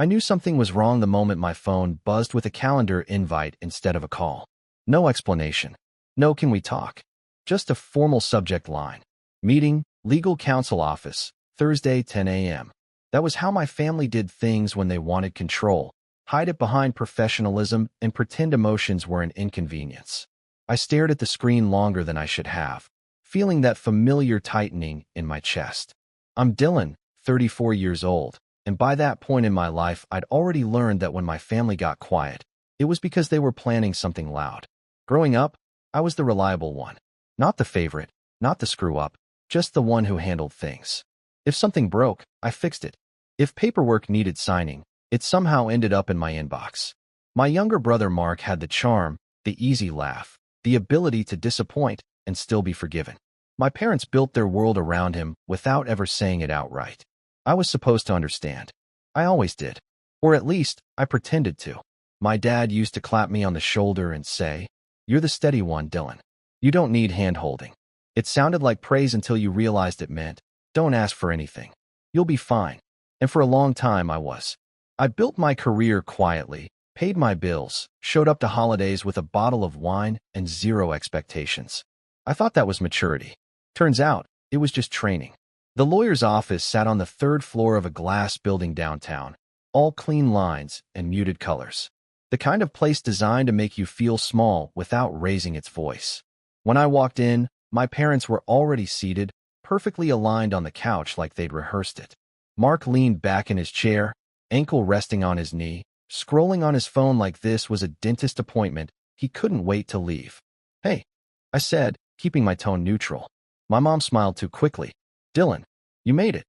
I knew something was wrong the moment my phone buzzed with a calendar invite instead of a call. No explanation. No "can we talk?" Just a formal subject line. Meeting, legal counsel office, Thursday 10 a.m. That was how my family did things when they wanted control. Hide it behind professionalism and pretend emotions were an inconvenience. I stared at the screen longer than I should have, feeling that familiar tightening in my chest. I'm Dylan, 34 years old, and by that point in my life I'd already learned that when my family got quiet, it was because they were planning something loud. Growing up, I was the reliable one. Not the favorite, not the screw-up, just the one who handled things. If something broke, I fixed it. If paperwork needed signing, it somehow ended up in my inbox. My younger brother Mark had the charm, the easy laugh, the ability to disappoint and still be forgiven. My parents built their world around him without ever saying it outright. I was supposed to understand. I always did. Or at least, I pretended to. My dad used to clap me on the shoulder and say, "You're the steady one, Dylan. You don't need hand-holding." It sounded like praise until you realized it meant, "Don't ask for anything. You'll be fine." And for a long time I was. I built my career quietly, paid my bills, showed up to holidays with a bottle of wine and zero expectations. I thought that was maturity. Turns out, it was just training. The lawyer's office sat on the third floor of a glass building downtown, all clean lines and muted colors. The kind of place designed to make you feel small without raising its voice. When I walked in, my parents were already seated, perfectly aligned on the couch like they'd rehearsed it. Mark leaned back in his chair, ankle resting on his knee, scrolling on his phone like this was a dentist appointment. He couldn't wait to leave. "Hey," I said, keeping my tone neutral. My mom smiled too quickly. "Dylan, you made it."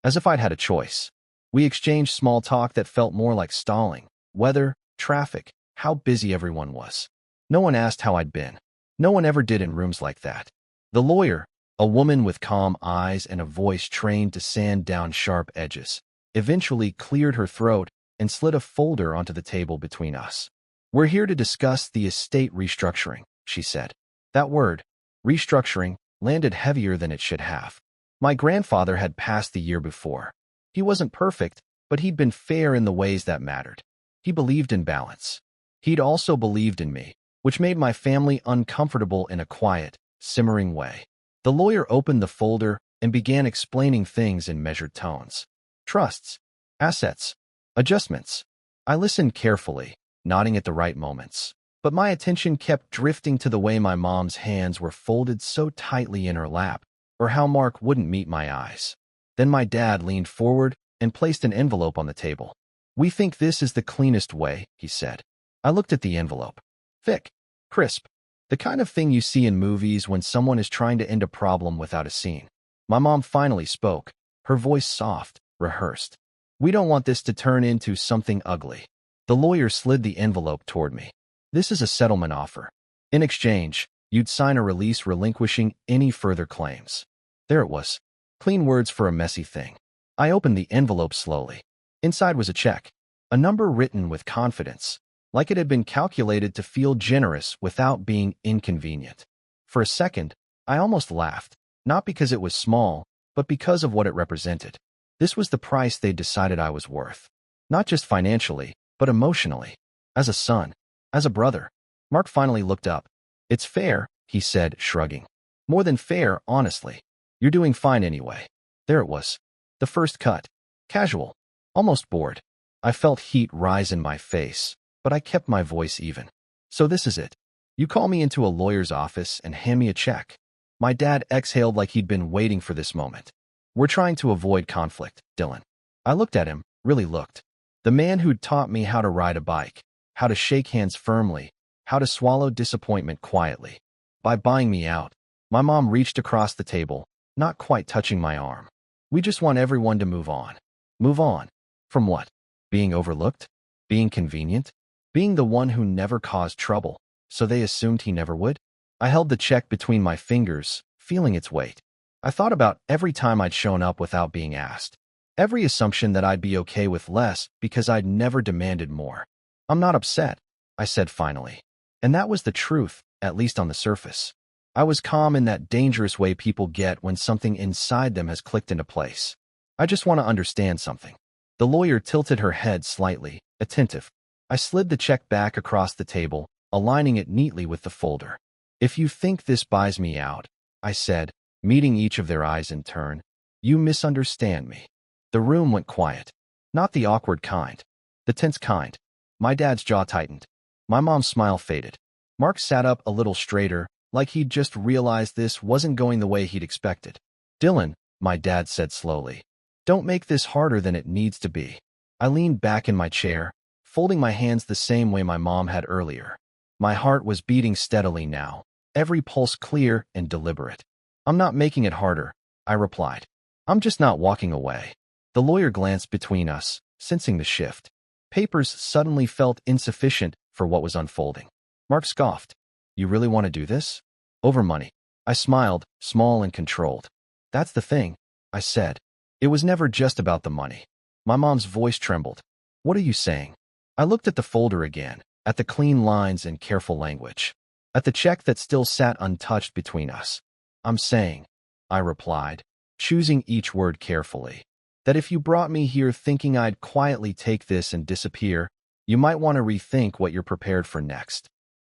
As if I'd had a choice. We exchanged small talk that felt more like stalling. Weather, traffic, how busy everyone was. No one asked how I'd been. No one ever did in rooms like that. The lawyer, a woman with calm eyes and a voice trained to sand down sharp edges, eventually cleared her throat and slid a folder onto the table between us. "We're here to discuss the estate restructuring," she said. That word, restructuring, landed heavier than it should have. My grandfather had passed the year before. He wasn't perfect, but he'd been fair in the ways that mattered. He believed in balance. He'd also believed in me, which made my family uncomfortable in a quiet, simmering way. The lawyer opened the folder and began explaining things in measured tones. Trusts, assets, adjustments. I listened carefully, nodding at the right moments. But my attention kept drifting to the way my mom's hands were folded so tightly in her lap, or how Mark wouldn't meet my eyes. Then my dad leaned forward and placed an envelope on the table. "We think this is the cleanest way," he said. I looked at the envelope. Thick, crisp, the kind of thing you see in movies when someone is trying to end a problem without a scene. My mom finally spoke, her voice soft, rehearsed. "We don't want this to turn into something ugly." The lawyer slid the envelope toward me. "This is a settlement offer. In exchange, you'd sign a release relinquishing any further claims." There it was. Clean words for a messy thing. I opened the envelope slowly. Inside was a check, a number written with confidence, like it had been calculated to feel generous without being inconvenient. For a second, I almost laughed, not because it was small, but because of what it represented. This was the price they'd decided I was worth. Not just financially, but emotionally. As a son. As a brother. Mark finally looked up. "It's fair," he said, shrugging. "More than fair, honestly. You're doing fine anyway." There it was. The first cut. Casual. Almost bored. I felt heat rise in my face, but I kept my voice even. "So this is it. You call me into a lawyer's office and hand me a check." My dad exhaled like he'd been waiting for this moment. "We're trying to avoid conflict, Dylan." I looked at him, really looked. The man who'd taught me how to ride a bike, how to shake hands firmly, how to swallow disappointment quietly. By buying me out, my mom reached across the table, not quite touching my arm. "We just want everyone to move on." Move on. From what? Being overlooked? Being convenient? Being the one who never caused trouble, so they assumed he never would? I held the check between my fingers, feeling its weight. I thought about every time I'd shown up without being asked. Every assumption that I'd be okay with less because I'd never demanded more. "I'm not upset," I said finally. And that was the truth, at least on the surface. I was calm in that dangerous way people get when something inside them has clicked into place. "I just want to understand something." The lawyer tilted her head slightly, attentive. I slid the check back across the table, aligning it neatly with the folder. "If you think this buys me out," I said, meeting each of their eyes in turn, "you misunderstand me." The room went quiet. Not the awkward kind. The tense kind. My dad's jaw tightened. My mom's smile faded. Mark sat up a little straighter, like he'd just realized this wasn't going the way he'd expected. "Dylan," my dad said slowly, "don't make this harder than it needs to be." I leaned back in my chair, folding my hands the same way my mom had earlier. My heart was beating steadily now, every pulse clear and deliberate. "I'm not making it harder," I replied. "I'm just not walking away." The lawyer glanced between us, sensing the shift. Papers suddenly felt insufficient for what was unfolding. Mark scoffed. "You really want to do this? Over money?" I smiled, small and controlled. "That's the thing," I said. "It was never just about the money." My mom's voice trembled. "What are you saying?" I looked at the folder again, at the clean lines and careful language, at the check that still sat untouched between us. "I'm saying," I replied, choosing each word carefully, "that if you brought me here thinking I'd quietly take this and disappear, you might want to rethink what you're prepared for next."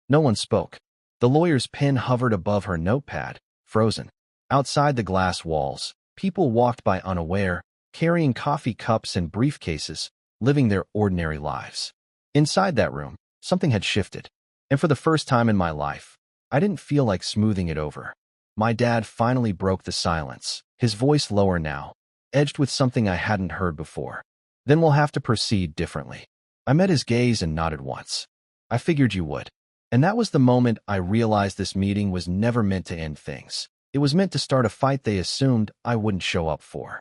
No one spoke. The lawyer's pen hovered above her notepad, frozen. Outside the glass walls, people walked by unaware, carrying coffee cups and briefcases, living their ordinary lives. Inside that room, something had shifted. And for the first time in my life, I didn't feel like smoothing it over. My dad finally broke the silence, his voice lower now, edged with something I hadn't heard before. "Then we'll have to proceed differently." I met his gaze and nodded once. "I figured you would." And that was the moment I realized this meeting was never meant to end things. It was meant to start a fight they assumed I wouldn't show up for.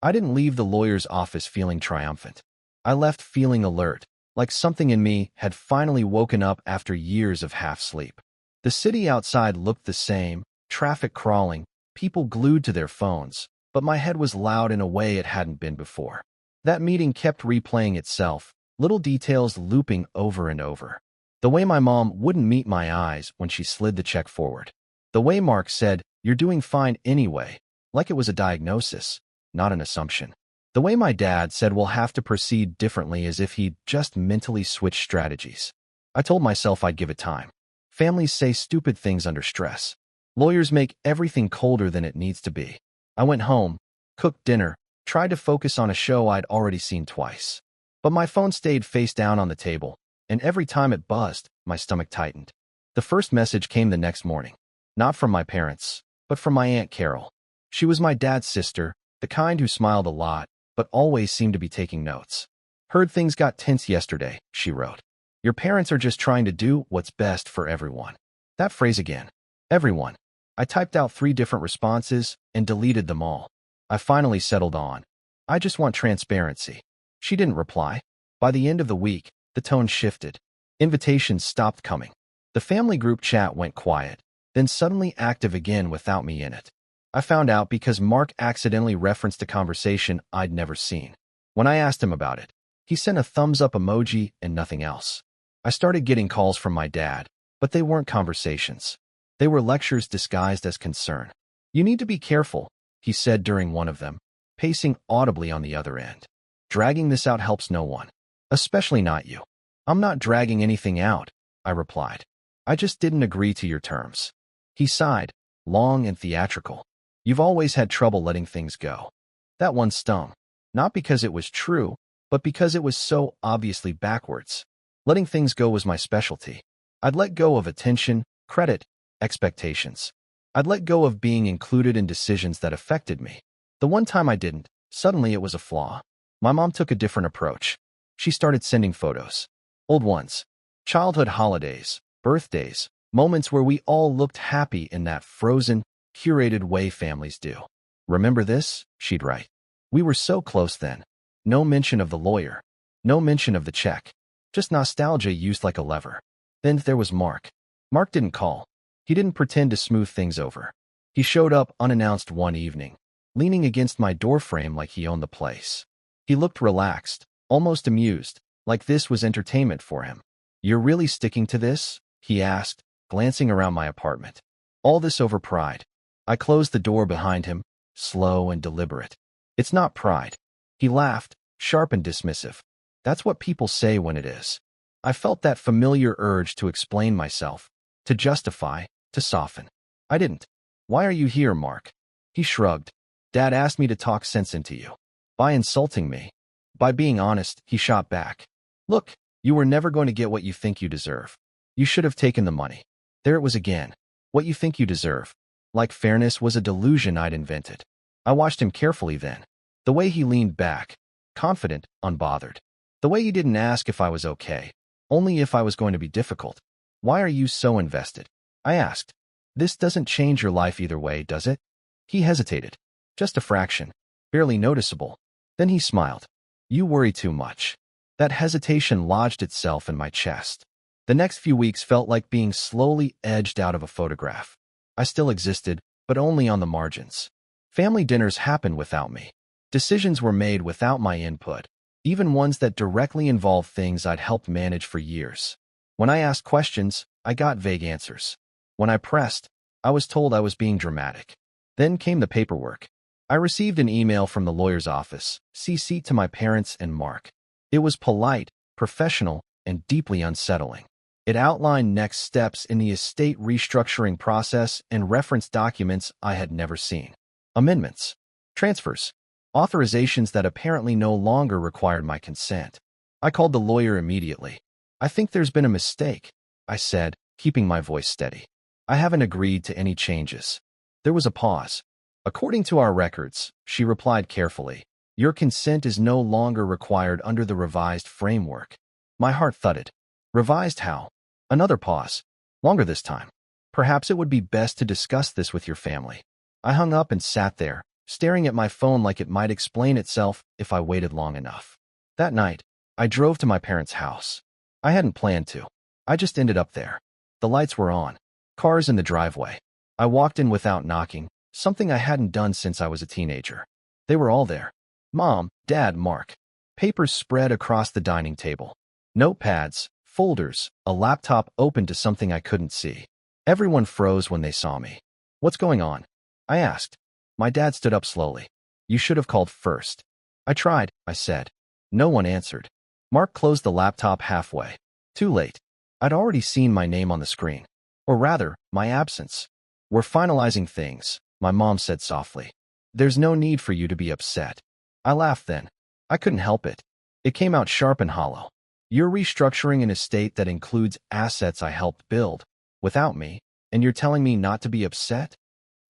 I didn't leave the lawyer's office feeling triumphant. I left feeling alert, like something in me had finally woken up after years of half-sleep. The city outside looked the same, traffic crawling, people glued to their phones, but my head was loud in a way it hadn't been before. That meeting kept replaying itself, little details looping over and over. The way my mom wouldn't meet my eyes when she slid the check forward. The way Mark said, "You're doing fine anyway," like it was a diagnosis, not an assumption. The way my dad said we'll have to proceed differently as if he'd just mentally switched strategies. I told myself I'd give it time. Families say stupid things under stress. Lawyers make everything colder than it needs to be. I went home, cooked dinner, tried to focus on a show I'd already seen twice. But my phone stayed face down on the table, and every time it buzzed, my stomach tightened. The first message came the next morning. Not from my parents, but from my Aunt Carol. She was my dad's sister, the kind who smiled a lot, but always seemed to be taking notes. "Heard things got tense yesterday," she wrote. "Your parents are just trying to do what's best for everyone." That phrase again. Everyone. I typed out 3 different responses and deleted them all. I finally settled on, "I just want transparency." She didn't reply. By the end of the week, the tone shifted. Invitations stopped coming. The family group chat went quiet, then suddenly active again without me in it. I found out because Mark accidentally referenced a conversation I'd never seen. When I asked him about it, he sent a thumbs-up emoji and nothing else. I started getting calls from my dad, but they weren't conversations. They were lectures disguised as concern. "You need to be careful," he said during one of them, pacing audibly on the other end. "Dragging this out helps no one. Especially not you." "I'm not dragging anything out," I replied. "I just didn't agree to your terms." He sighed, long and theatrical. "You've always had trouble letting things go." That one stung. Not because it was true, but because it was so obviously backwards. Letting things go was my specialty. I'd let go of attention, credit, expectations. I'd let go of being included in decisions that affected me. The one time I didn't, suddenly it was a flaw. My mom took a different approach. She started sending photos. Old ones. Childhood holidays, birthdays, moments where we all looked happy in that frozen, curated way families do. "Remember this?" she'd write. "We were so close then." No mention of the lawyer. No mention of the check. Just nostalgia used like a lever. Then there was Mark. Mark didn't call. He didn't pretend to smooth things over. He showed up unannounced one evening, leaning against my doorframe like he owned the place. He looked relaxed, almost amused, like this was entertainment for him. "You're really sticking to this?" he asked, glancing around my apartment. "All this over pride?" I closed the door behind him, slow and deliberate. "It's not pride." He laughed, sharp and dismissive. That's what people say when it is. I felt that familiar urge to explain myself, to justify, to soften. I didn't. Why are you here, Mark? He shrugged. Dad asked me to talk sense into you. By insulting me. By being honest, he shot back. Look, you were never going to get what you think you deserve. You should have taken the money. There it was again. What you think you deserve. Like fairness was a delusion I'd invented. I watched him carefully then. The way he leaned back, confident, unbothered. The way he didn't ask if I was okay, only if I was going to be difficult. Why are you so invested? I asked. This doesn't change your life either way, does it? He hesitated. Just a fraction. Barely noticeable. Then he smiled. You worry too much. That hesitation lodged itself in my chest. The next few weeks felt like being slowly edged out of a photograph. I still existed, but only on the margins. Family dinners happened without me. Decisions were made without my input, even ones that directly involved things I'd helped manage for years. When I asked questions, I got vague answers. When I pressed, I was told I was being dramatic. Then came the paperwork. I received an email from the lawyer's office, CC to my parents and Mark. It was polite, professional, and deeply unsettling. It outlined next steps in the estate restructuring process and referenced documents I had never seen. Amendments, transfers, authorizations that apparently no longer required my consent. I called the lawyer immediately. I think there's been a mistake, I said, keeping my voice steady. I haven't agreed to any changes. There was a pause. According to our records, she replied carefully, your consent is no longer required under the revised framework. My heart thudded. Revised how? Another pause. Longer this time. Perhaps it would be best to discuss this with your family. I hung up and sat there, staring at my phone like it might explain itself if I waited long enough. That night, I drove to my parents' house. I hadn't planned to. I just ended up there. The lights were on. Cars in the driveway. I walked in without knocking, something I hadn't done since I was a teenager. They were all there. Mom, Dad, Mark. Papers spread across the dining table. Notepads, folders, a laptop open to something I couldn't see. Everyone froze when they saw me. What's going on? I asked. My dad stood up slowly. You should have called first. I tried, I said. No one answered. Mark closed the laptop halfway. Too late. I'd already seen my name on the screen. Or rather, my absence. We're finalizing things, my mom said softly. There's no need for you to be upset. I laughed then. I couldn't help it. It came out sharp and hollow. You're restructuring an estate that includes assets I helped build, without me, and you're telling me not to be upset?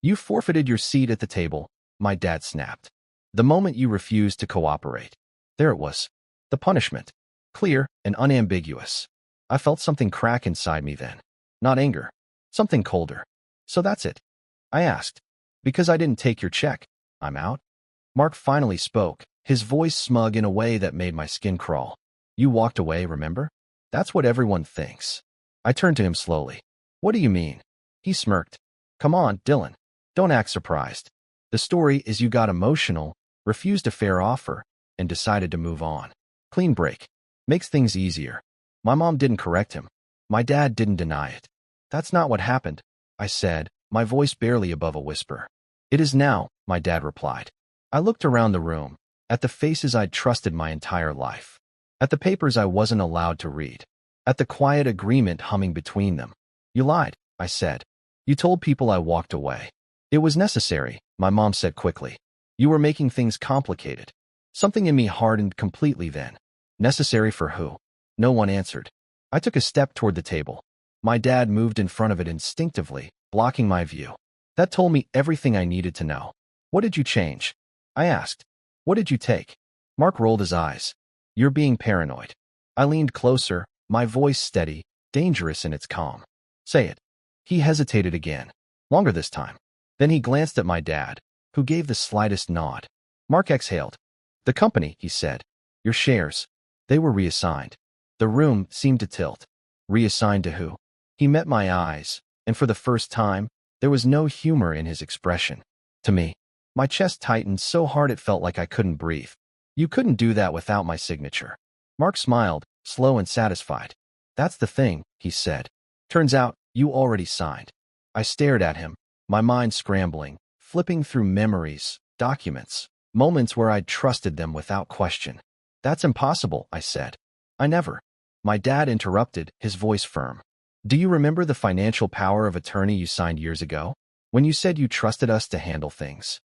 You forfeited your seat at the table, my dad snapped. The moment you refused to cooperate. There it was. The punishment. Clear and unambiguous. I felt something crack inside me then. Not anger. Something colder. So that's it? I asked. Because I didn't take your check, I'm out? Mark finally spoke, his voice smug in a way that made my skin crawl. You walked away, remember? That's what everyone thinks. I turned to him slowly. What do you mean? He smirked. Come on, Dylan. Don't act surprised. The story is you got emotional, refused a fair offer, and decided to move on. Clean break. Makes things easier. My mom didn't correct him. My dad didn't deny it. That's not what happened, I said, my voice barely above a whisper. It is now, my dad replied. I looked around the room, at the faces I'd trusted my entire life. At the papers I wasn't allowed to read. At the quiet agreement humming between them. You lied, I said. You told people I walked away. It was necessary, my mom said quickly. You were making things complicated. Something in me hardened completely then. Necessary for who? No one answered. I took a step toward the table. My dad moved in front of it instinctively, blocking my view. That told me everything I needed to know. What did you change? I asked. What did you take? Mark rolled his eyes. You're being paranoid. I leaned closer, my voice steady, dangerous in its calm. Say it. He hesitated again. Longer this time. Then he glanced at my dad, who gave the slightest nod. Mark exhaled. The company, he said. Your shares. They were reassigned. The room seemed to tilt. Reassigned to who? He met my eyes, and for the first time, there was no humor in his expression. To me. My chest tightened so hard it felt like I couldn't breathe. You couldn't do that without my signature. Mark smiled, slow and satisfied. That's the thing, he said. Turns out, you already signed. I stared at him, my mind scrambling, flipping through memories, documents, moments where I'd trusted them without question. That's impossible, I said. I never. My dad interrupted, his voice firm. Do you remember the financial power of attorney you signed years ago? When you said you trusted us to handle things.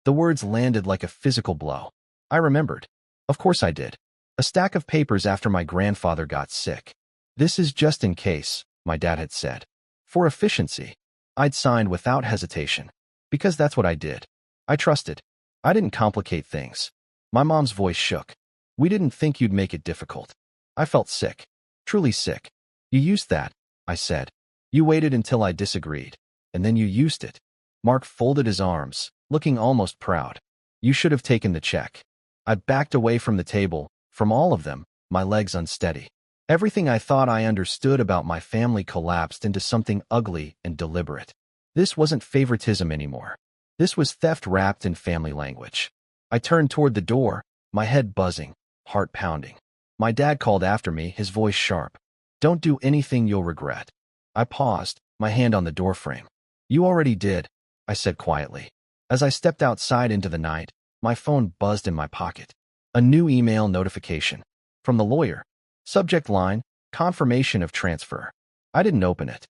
The words landed like a physical blow. I remembered. Of course I did. A stack of papers after my grandfather got sick. This is just in case, my dad had said. For efficiency. I'd signed without hesitation. Because that's what I did. I trusted. I didn't complicate things. My mom's voice shook. We didn't think you'd make it difficult. I felt sick. Truly sick. You used that, I said. You waited until I disagreed. And then you used it. Mark folded his arms, looking almost proud. You should have taken the check. I backed away from the table, from all of them, my legs unsteady. Everything I thought I understood about my family collapsed into something ugly and deliberate. This wasn't favoritism anymore. This was theft wrapped in family language. I turned toward the door, my head buzzing, heart pounding. My dad called after me, his voice sharp. Don't do anything you'll regret. I paused, my hand on the doorframe. You already did, I said quietly. As I stepped outside into the night, my phone buzzed in my pocket. A new email notification. From the lawyer. Subject line, confirmation of transfer. I didn't open it.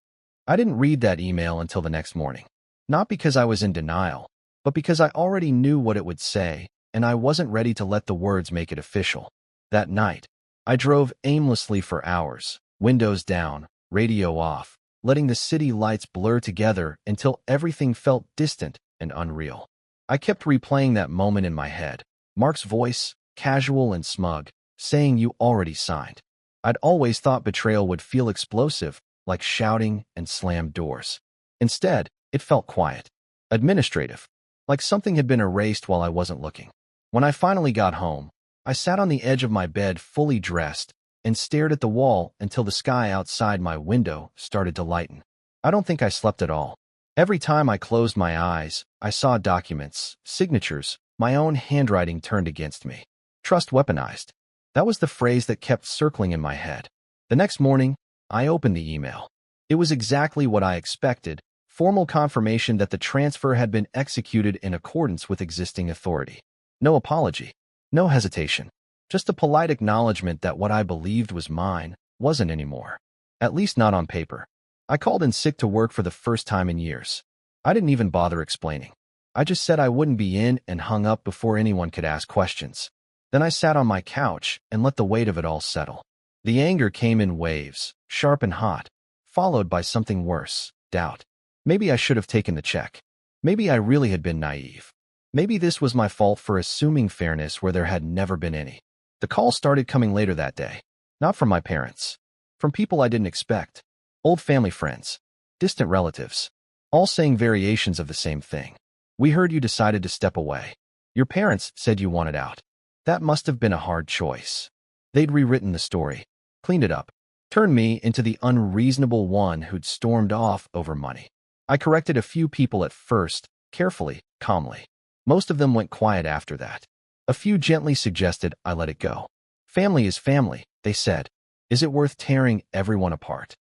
I didn't read that email until the next morning. Not because I was in denial, but because I already knew what it would say, and I wasn't ready to let the words make it official. That night, I drove aimlessly for hours, windows down, radio off, letting the city lights blur together until everything felt distant and unreal. I kept replaying that moment in my head. Mark's voice, casual and smug, saying you already signed. I'd always thought betrayal would feel explosive, like shouting and slammed doors. Instead, it felt quiet, administrative, like something had been erased while I wasn't looking. When I finally got home, I sat on the edge of my bed fully dressed and stared at the wall until the sky outside my window started to lighten. I don't think I slept at all. Every time I closed my eyes, I saw documents, signatures, my own handwriting turned against me. Trust weaponized. That was the phrase that kept circling in my head. The next morning, I opened the email. It was exactly what I expected, formal confirmation that the transfer had been executed in accordance with existing authority. No apology. No hesitation. Just a polite acknowledgement that what I believed was mine wasn't anymore. At least not on paper. I called in sick to work for the first time in years. I didn't even bother explaining. I just said I wouldn't be in and hung up before anyone could ask questions. Then I sat on my couch and let the weight of it all settle. The anger came in waves, sharp and hot, followed by something worse, doubt. Maybe I should have taken the check. Maybe I really had been naive. Maybe this was my fault for assuming fairness where there had never been any. The calls started coming later that day. Not from my parents. From people I didn't expect. Old family friends. Distant relatives. All saying variations of the same thing. We heard you decided to step away. Your parents said you wanted out. That must have been a hard choice. They'd rewritten the story. Cleaned it up. Turned me into the unreasonable one who'd stormed off over money. I corrected a few people at first, carefully, calmly. Most of them went quiet after that. A few gently suggested I let it go. Family is family, they said. Is it worth tearing everyone apart?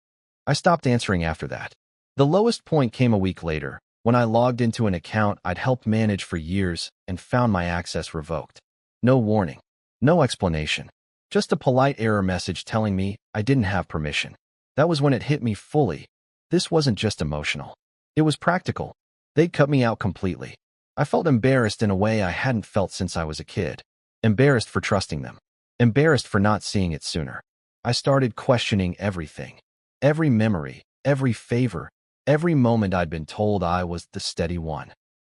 I stopped answering after that. The lowest point came a week later, when I logged into an account I'd helped manage for years and found my access revoked. No warning. No explanation. Just a polite error message telling me I didn't have permission. That was when it hit me fully. This wasn't just emotional. It was practical. They'd cut me out completely. I felt embarrassed in a way I hadn't felt since I was a kid. Embarrassed for trusting them. Embarrassed for not seeing it sooner. I started questioning everything. Every memory, every favor, every moment I'd been told I was the steady one.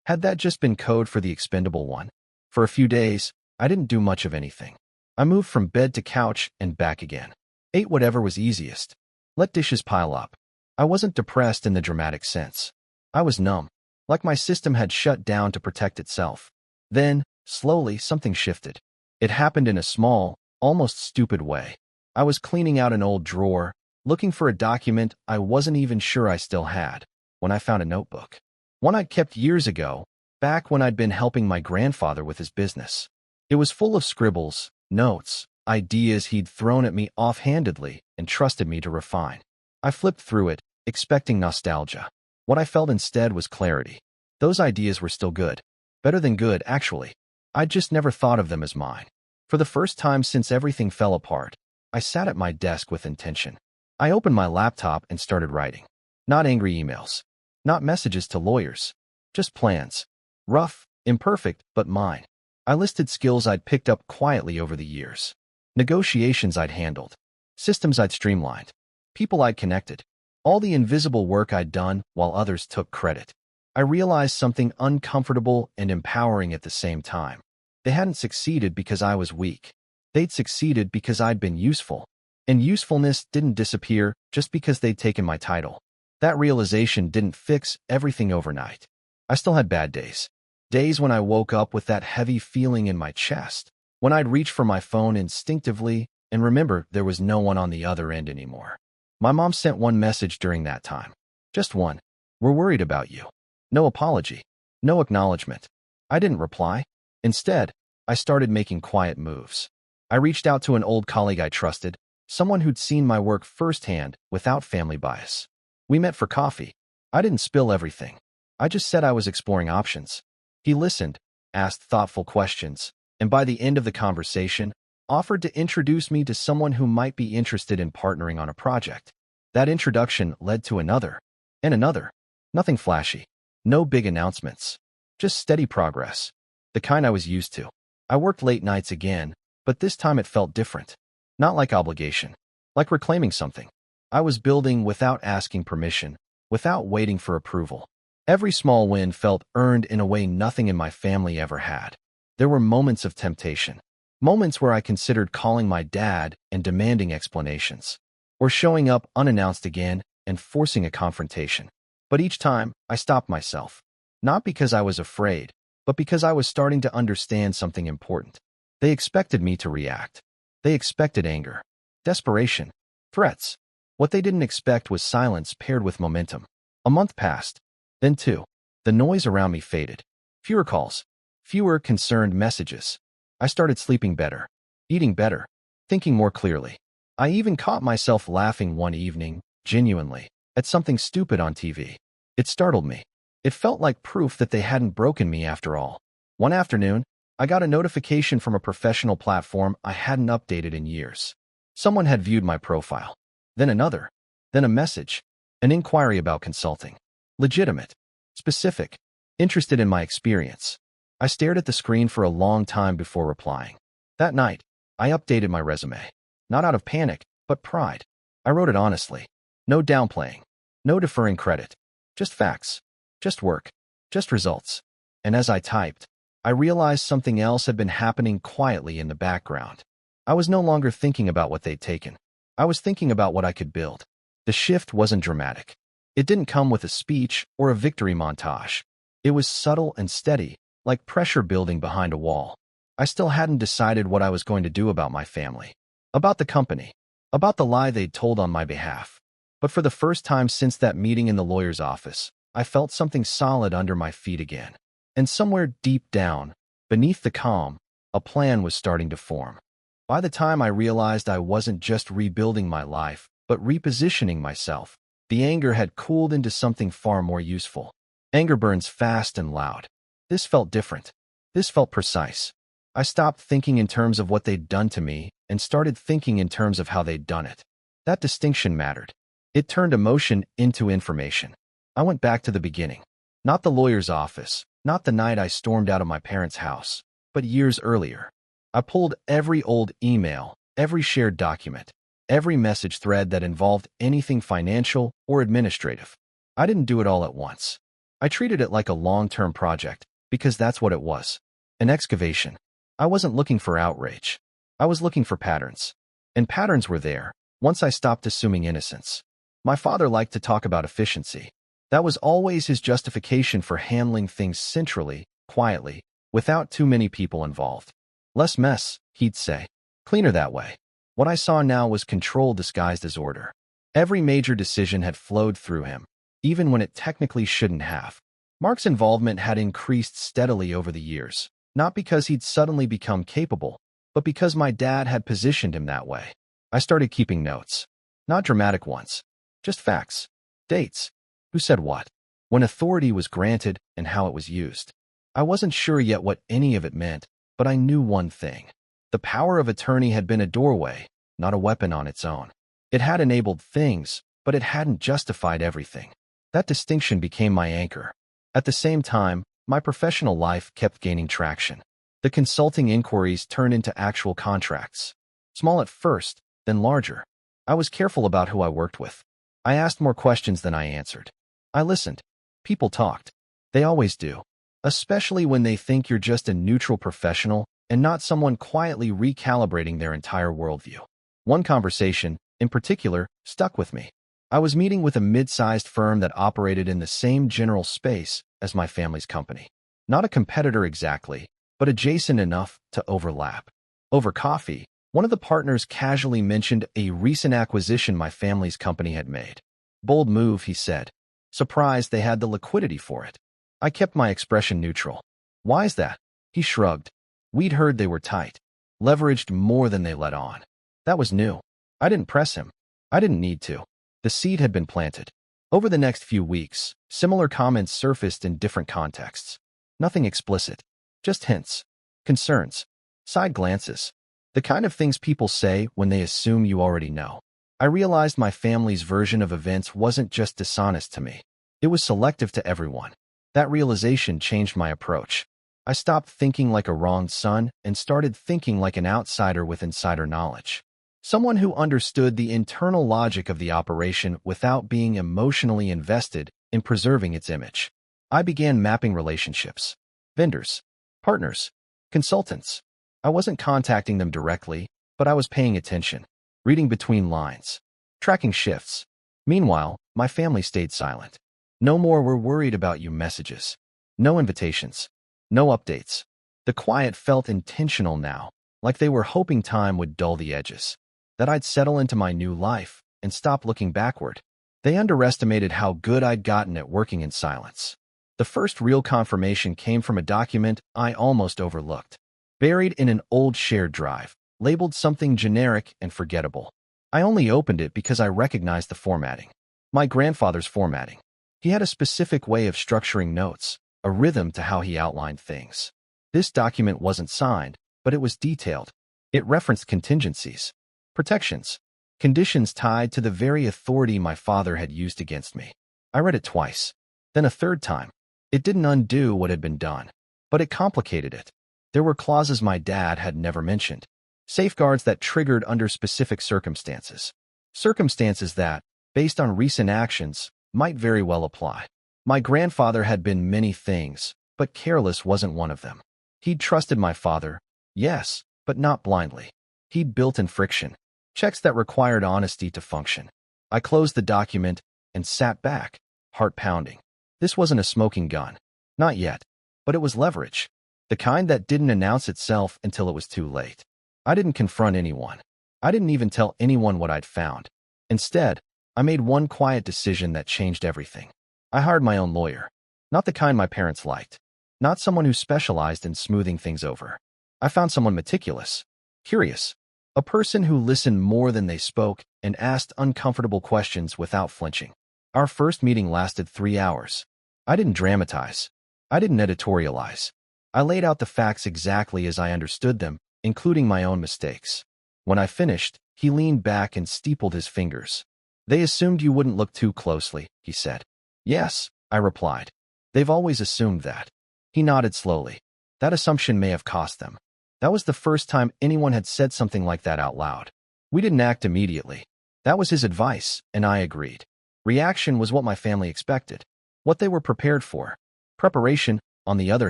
Had that just been code for the expendable one? For a few days, I didn't do much of anything. I moved from bed to couch and back again. Ate whatever was easiest. Let dishes pile up. I wasn't depressed in the dramatic sense. I was numb, like my system had shut down to protect itself. Then, slowly, something shifted. It happened in a small, almost stupid way. I was cleaning out an old drawer, looking for a document I wasn't even sure I still had, when I found a notebook. One I'd kept years ago, back when I'd been helping my grandfather with his business. It was full of scribbles, notes, ideas he'd thrown at me offhandedly and trusted me to refine. I flipped through it, expecting nostalgia. What I felt instead was clarity. Those ideas were still good. Better than good, actually. I'd just never thought of them as mine. For the first time since everything fell apart, I sat at my desk with intention. I opened my laptop and started writing. Not angry emails. Not messages to lawyers. Just plans. Rough, imperfect, but mine. I listed skills I'd picked up quietly over the years. Negotiations I'd handled. Systems I'd streamlined. People I'd connected. All the invisible work I'd done while others took credit. I realized something uncomfortable and empowering at the same time. They hadn't succeeded because I was weak. They'd succeeded because I'd been useful. And usefulness didn't disappear just because they'd taken my title. That realization didn't fix everything overnight. I still had bad days. Days when I woke up with that heavy feeling in my chest. When I'd reach for my phone instinctively and remember there was no one on the other end anymore. My mom sent one message during that time. Just one. "We're worried about you." No apology. No acknowledgement. I didn't reply. Instead, I started making quiet moves. I reached out to an old colleague I trusted, someone who'd seen my work firsthand without family bias. We met for coffee. I didn't spill everything. I just said I was exploring options. He listened, asked thoughtful questions, and by the end of the conversation, offered to introduce me to someone who might be interested in partnering on a project. That introduction led to another, and another. Nothing flashy. No big announcements. Just steady progress. The kind I was used to. I worked late nights again, but this time it felt different. Not like obligation. Like reclaiming something. I was building without asking permission, without waiting for approval. Every small win felt earned in a way nothing in my family ever had. There were moments of temptation. Moments where I considered calling my dad and demanding explanations. Or showing up unannounced again and forcing a confrontation. But each time, I stopped myself. Not because I was afraid, but because I was starting to understand something important. They expected me to react. They expected anger, desperation, threats. What they didn't expect was silence paired with momentum. A month passed. Then two. The noise around me faded. Fewer calls. Fewer concerned messages. I started sleeping better, eating better, thinking more clearly. I even caught myself laughing one evening, genuinely, at something stupid on TV. It startled me. It felt like proof that they hadn't broken me after all. One afternoon, I got a notification from a professional platform I hadn't updated in years. Someone had viewed my profile. Then another. Then a message. An inquiry about consulting. Legitimate. Specific. Interested in my experience. I stared at the screen for a long time before replying. That night, I updated my resume. Not out of panic, but pride. I wrote it honestly. No downplaying. No deferring credit. Just facts. Just work. Just results. And as I typed, I realized something else had been happening quietly in the background. I was no longer thinking about what they'd taken. I was thinking about what I could build. The shift wasn't dramatic. It didn't come with a speech or a victory montage. It was subtle and steady, like pressure building behind a wall. I still hadn't decided what I was going to do about my family, about the company, about the lie they'd told on my behalf. But for the first time since that meeting in the lawyer's office, I felt something solid under my feet again. And somewhere deep down, beneath the calm, a plan was starting to form. By the time I realized I wasn't just rebuilding my life, but repositioning myself, the anger had cooled into something far more useful. Anger burns fast and loud. This felt different. This felt precise. I stopped thinking in terms of what they'd done to me and started thinking in terms of how they'd done it. That distinction mattered. It turned emotion into information. I went back to the beginning. Not the lawyer's office, not the night I stormed out of my parents' house, but years earlier. I pulled every old email, every shared document, every message thread that involved anything financial or administrative. I didn't do it all at once. I treated it like a long-term project, because that's what it was. An excavation. I wasn't looking for outrage. I was looking for patterns. And patterns were there, once I stopped assuming innocence. My father liked to talk about efficiency. That was always his justification for handling things centrally, quietly, without too many people involved. Less mess, he'd say. Cleaner that way. What I saw now was control disguised as order. Every major decision had flowed through him, even when it technically shouldn't have. Mark's involvement had increased steadily over the years, not because he'd suddenly become capable, but because my dad had positioned him that way. I started keeping notes. Not dramatic ones. Just facts. Dates. Who said what? When authority was granted and how it was used. I wasn't sure yet what any of it meant, but I knew one thing. The power of attorney had been a doorway, not a weapon on its own. It had enabled things, but it hadn't justified everything. That distinction became my anchor. At the same time, my professional life kept gaining traction. The consulting inquiries turned into actual contracts. Small at first, then larger. I was careful about who I worked with. I asked more questions than I answered. I listened. People talked. They always do. Especially when they think you're just a neutral professional and not someone quietly recalibrating their entire worldview. One conversation, in particular, stuck with me. I was meeting with a mid-sized firm that operated in the same general space as my family's company. Not a competitor exactly, but adjacent enough to overlap. Over coffee, one of the partners casually mentioned a recent acquisition my family's company had made. Bold move, he said. Surprised they had the liquidity for it. I kept my expression neutral. Why is that? He shrugged. We'd heard they were tight. Leveraged more than they let on. That was new. I didn't press him. I didn't need to. The seed had been planted. Over the next few weeks, similar comments surfaced in different contexts. Nothing explicit. Just hints. Concerns. Side glances. The kind of things people say when they assume you already know. I realized my family's version of events wasn't just dishonest to me. It was selective to everyone. That realization changed my approach. I stopped thinking like a wronged son and started thinking like an outsider with insider knowledge. Someone who understood the internal logic of the operation without being emotionally invested in preserving its image. I began mapping relationships. Vendors, partners, consultants. I wasn't contacting them directly, but I was paying attention, reading between lines, tracking shifts. Meanwhile, my family stayed silent. No more "we're worried about you" messages. No invitations. No updates. The quiet felt intentional now, like they were hoping time would dull the edges. That I'd settle into my new life and stop looking backward. They underestimated how good I'd gotten at working in silence. The first real confirmation came from a document I almost overlooked. Buried in an old shared drive, labeled something generic and forgettable. I only opened it because I recognized the formatting. My grandfather's formatting. He had a specific way of structuring notes, a rhythm to how he outlined things. This document wasn't signed, but it was detailed. It referenced contingencies, protections, conditions tied to the very authority my father had used against me. I read it twice, then a third time. It didn't undo what had been done, but it complicated it. There were clauses my dad had never mentioned, safeguards that triggered under specific circumstances. Circumstances that, based on recent actions, might very well apply. My grandfather had been many things, but careless wasn't one of them. He'd trusted my father, yes, but not blindly. He'd built in friction, checks that required honesty to function. I closed the document and sat back, heart pounding. This wasn't a smoking gun. Not yet. But it was leverage. The kind that didn't announce itself until it was too late. I didn't confront anyone. I didn't even tell anyone what I'd found. Instead, I made one quiet decision that changed everything. I hired my own lawyer. Not the kind my parents liked. Not someone who specialized in smoothing things over. I found someone meticulous, curious, a person who listened more than they spoke and asked uncomfortable questions without flinching. Our first meeting lasted 3 hours. I didn't dramatize. I didn't editorialize. I laid out the facts exactly as I understood them, including my own mistakes. When I finished, he leaned back and steepled his fingers. They assumed you wouldn't look too closely, he said. Yes, I replied. They've always assumed that. He nodded slowly. That assumption may have cost them. That was the first time anyone had said something like that out loud. We didn't act immediately. That was his advice, and I agreed. Reaction was what my family expected, what they were prepared for. Preparation, on the other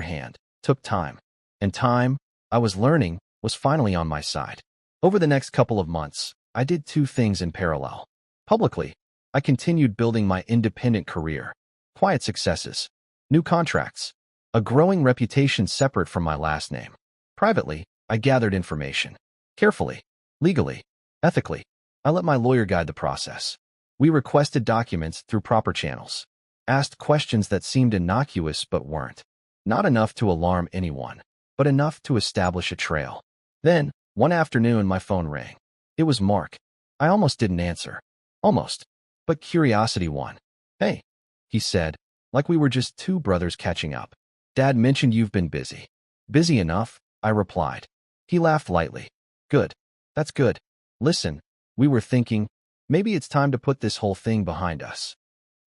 hand, took time. And time, I was learning, was finally on my side. Over the next couple of months, I did 2 things in parallel. Publicly, I continued building my independent career. Quiet successes, new contracts, a growing reputation separate from my last name. Privately, I gathered information. Carefully, legally, ethically. I let my lawyer guide the process. We requested documents through proper channels. Asked questions that seemed innocuous but weren't. Not enough to alarm anyone, but enough to establish a trail. Then, one afternoon, my phone rang. It was Mark. I almost didn't answer. Almost. But curiosity won. Hey, he said, like we were just 2 brothers catching up. Dad mentioned you've been busy. Busy enough, I replied. He laughed lightly. Good. That's good. Listen, we were thinking, maybe it's time to put this whole thing behind us.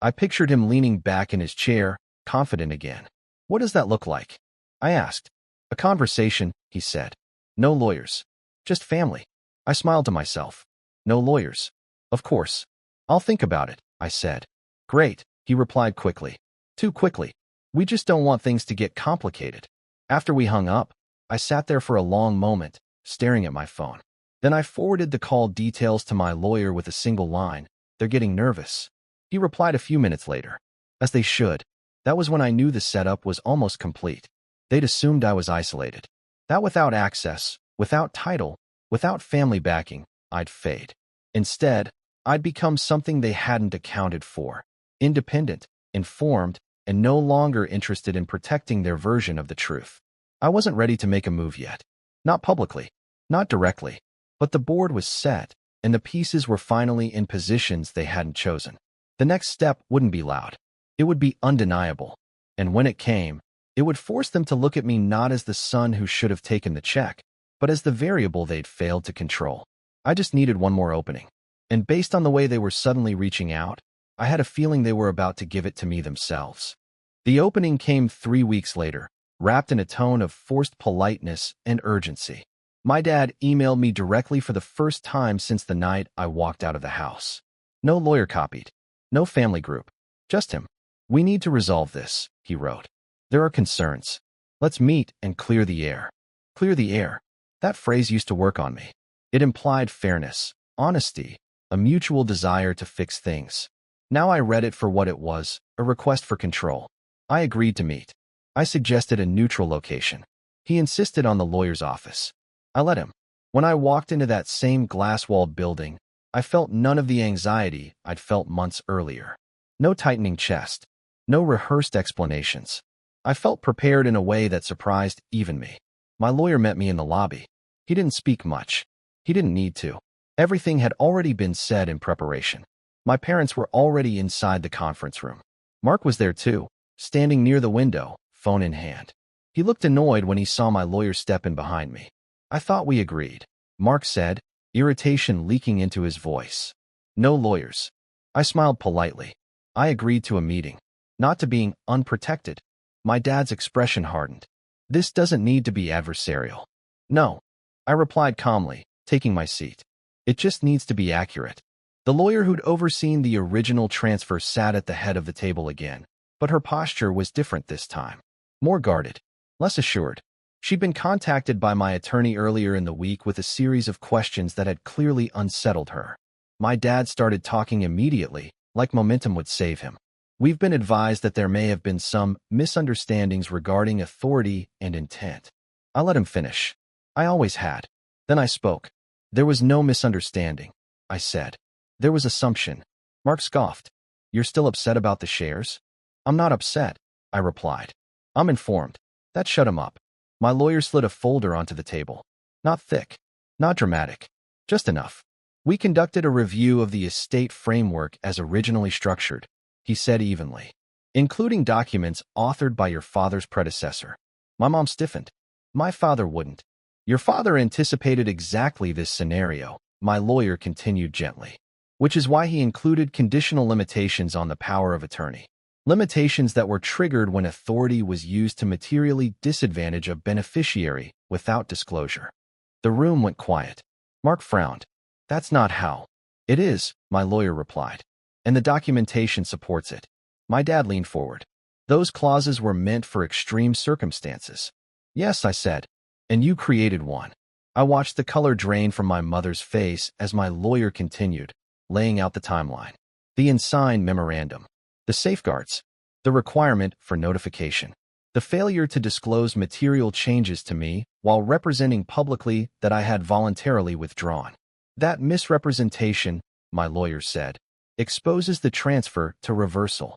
I pictured him leaning back in his chair, confident again. What does that look like? I asked. A conversation, he said. No lawyers. Just family. I smiled to myself. No lawyers. Of course. I'll think about it, I said. Great, he replied quickly. Too quickly. We just don't want things to get complicated. After we hung up, I sat there for a long moment, staring at my phone. Then I forwarded the call details to my lawyer with a single line. They're getting nervous. He replied a few minutes later. As they should. That was when I knew the setup was almost complete. They'd assumed I was isolated. That without access, without title, without family backing, I'd fade. Instead, I'd become something they hadn't accounted for. Independent, informed, and no longer interested in protecting their version of the truth. I wasn't ready to make a move yet. Not publicly, not directly, but the board was set, and the pieces were finally in positions they hadn't chosen. The next step wouldn't be loud. It would be undeniable. And when it came, it would force them to look at me not as the son who should have taken the check, but as the variable they'd failed to control. I just needed one more opening. And based on the way they were suddenly reaching out, I had a feeling they were about to give it to me themselves. The opening came 3 weeks later, wrapped in a tone of forced politeness and urgency. My dad emailed me directly for the first time since the night I walked out of the house. No lawyer copied. No family group. Just him. We need to resolve this, he wrote. There are concerns. Let's meet and clear the air. Clear the air. That phrase used to work on me. It implied fairness, honesty, a mutual desire to fix things. Now I read it for what it was, a request for control. I agreed to meet. I suggested a neutral location. He insisted on the lawyer's office. I let him. When I walked into that same glass-walled building, I felt none of the anxiety I'd felt months earlier. No tightening chest. No rehearsed explanations. I felt prepared in a way that surprised even me. My lawyer met me in the lobby. He didn't speak much. He didn't need to. Everything had already been said in preparation. My parents were already inside the conference room. Mark was there too, standing near the window, phone in hand. He looked annoyed when he saw my lawyer step in behind me. I thought we agreed, Mark said, irritation leaking into his voice. No lawyers. I smiled politely. I agreed to a meeting, not to being unprotected. My dad's expression hardened. This doesn't need to be adversarial. No, I replied calmly, taking my seat. It just needs to be accurate. The lawyer who'd overseen the original transfer sat at the head of the table again, but her posture was different this time. More guarded, less assured. She'd been contacted by my attorney earlier in the week with a series of questions that had clearly unsettled her. My dad started talking immediately, like momentum would save him. We've been advised that there may have been some misunderstandings regarding authority and intent. I let him finish. I always had. Then I spoke. There was no misunderstanding, I said. There was assumption. Mark scoffed. You're still upset about the shares? I'm not upset, I replied. I'm informed. That shut him up. My lawyer slid a folder onto the table. Not thick. Not dramatic. Just enough. We conducted a review of the estate framework as originally structured, he said evenly, including documents authored by your father's predecessor. My mom stiffened. My father wouldn't. Your father anticipated exactly this scenario, my lawyer continued gently, which is why he included conditional limitations on the power of attorney. Limitations that were triggered when authority was used to materially disadvantage a beneficiary without disclosure. The room went quiet. Mark frowned. That's not how. It is, my lawyer replied. And the documentation supports it. My dad leaned forward. Those clauses were meant for extreme circumstances. Yes, I said. And you created one. I watched the color drain from my mother's face as my lawyer continued, laying out the timeline. The unsigned memorandum. The safeguards. The requirement for notification. The failure to disclose material changes to me while representing publicly that I had voluntarily withdrawn. That misrepresentation, my lawyer said, exposes the transfer to reversal.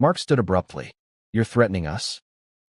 Mark stood abruptly. You're threatening us?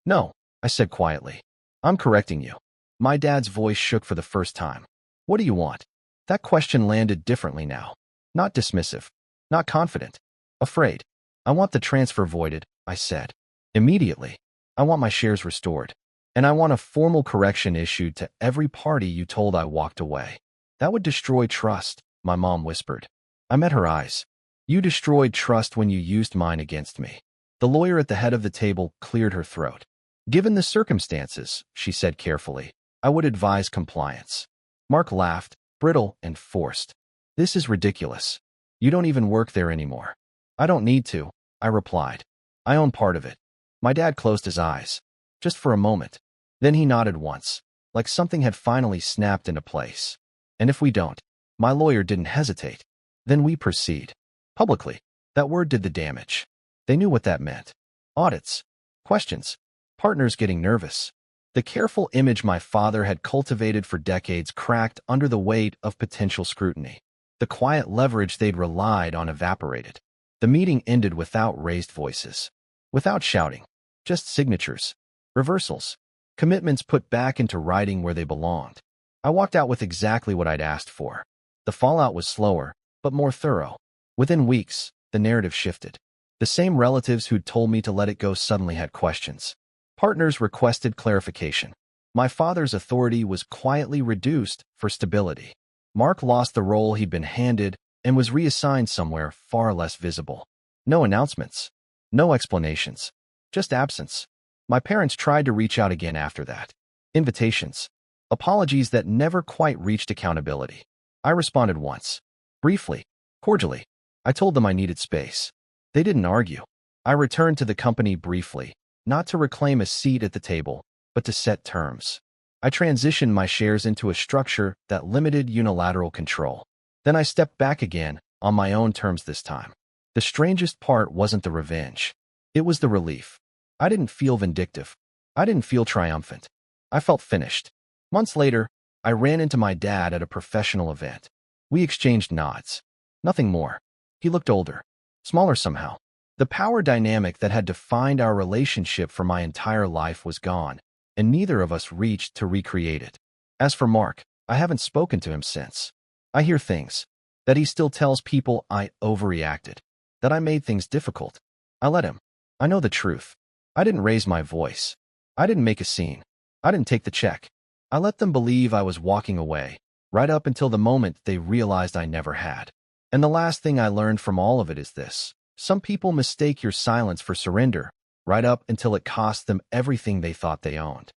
No, I said quietly. I'm correcting you. My dad's voice shook for the first time. What do you want? That question landed differently now. Not dismissive. Not confident. Afraid. I want the transfer voided, I said. Immediately. I want my shares restored. And I want a formal correction issued to every party you told I walked away. That would destroy trust, my mom whispered. I met her eyes. You destroyed trust when you used mine against me. The lawyer at the head of the table cleared her throat. Given the circumstances, she said carefully, I would advise compliance. Mark laughed, brittle and forced. This is ridiculous. You don't even work there anymore. I don't need to, I replied. I own part of it. My dad closed his eyes. Just for a moment. Then he nodded once, like something had finally snapped into place. And if we don't, my lawyer didn't hesitate. Then we proceed. Publicly. That word did the damage. They knew what that meant. Audits. Questions. Partners getting nervous. The careful image my father had cultivated for decades cracked under the weight of potential scrutiny. The quiet leverage they'd relied on evaporated. The meeting ended without raised voices. Without shouting. Just signatures. Reversals. Commitments put back into writing where they belonged. I walked out with exactly what I'd asked for. The fallout was slower, but more thorough. Within weeks, the narrative shifted. The same relatives who'd told me to let it go suddenly had questions. Partners requested clarification. My father's authority was quietly reduced for stability. Mark lost the role he'd been handed and was reassigned somewhere far less visible. No announcements. No explanations. Just absence. My parents tried to reach out again after that. Invitations. Apologies that never quite reached accountability. I responded once. Briefly. Cordially. I told them I needed space. They didn't argue. I returned to the company briefly, not to reclaim a seat at the table, but to set terms. I transitioned my shares into a structure that limited unilateral control. Then I stepped back again, on my own terms this time. The strangest part wasn't the revenge. It was the relief. I didn't feel vindictive. I didn't feel triumphant. I felt finished. Months later, I ran into my dad at a professional event. We exchanged nods. Nothing more. He looked older. Smaller somehow. The power dynamic that had defined our relationship for my entire life was gone, and neither of us reached to recreate it. As for Mark, I haven't spoken to him since. I hear things. That he still tells people I overreacted. That I made things difficult. I let him. I know the truth. I didn't raise my voice. I didn't make a scene. I didn't take the check. I let them believe I was walking away, right up until the moment they realized I never had. And the last thing I learned from all of it is this. Some people mistake your silence for surrender, right up until it costs them everything they thought they owned.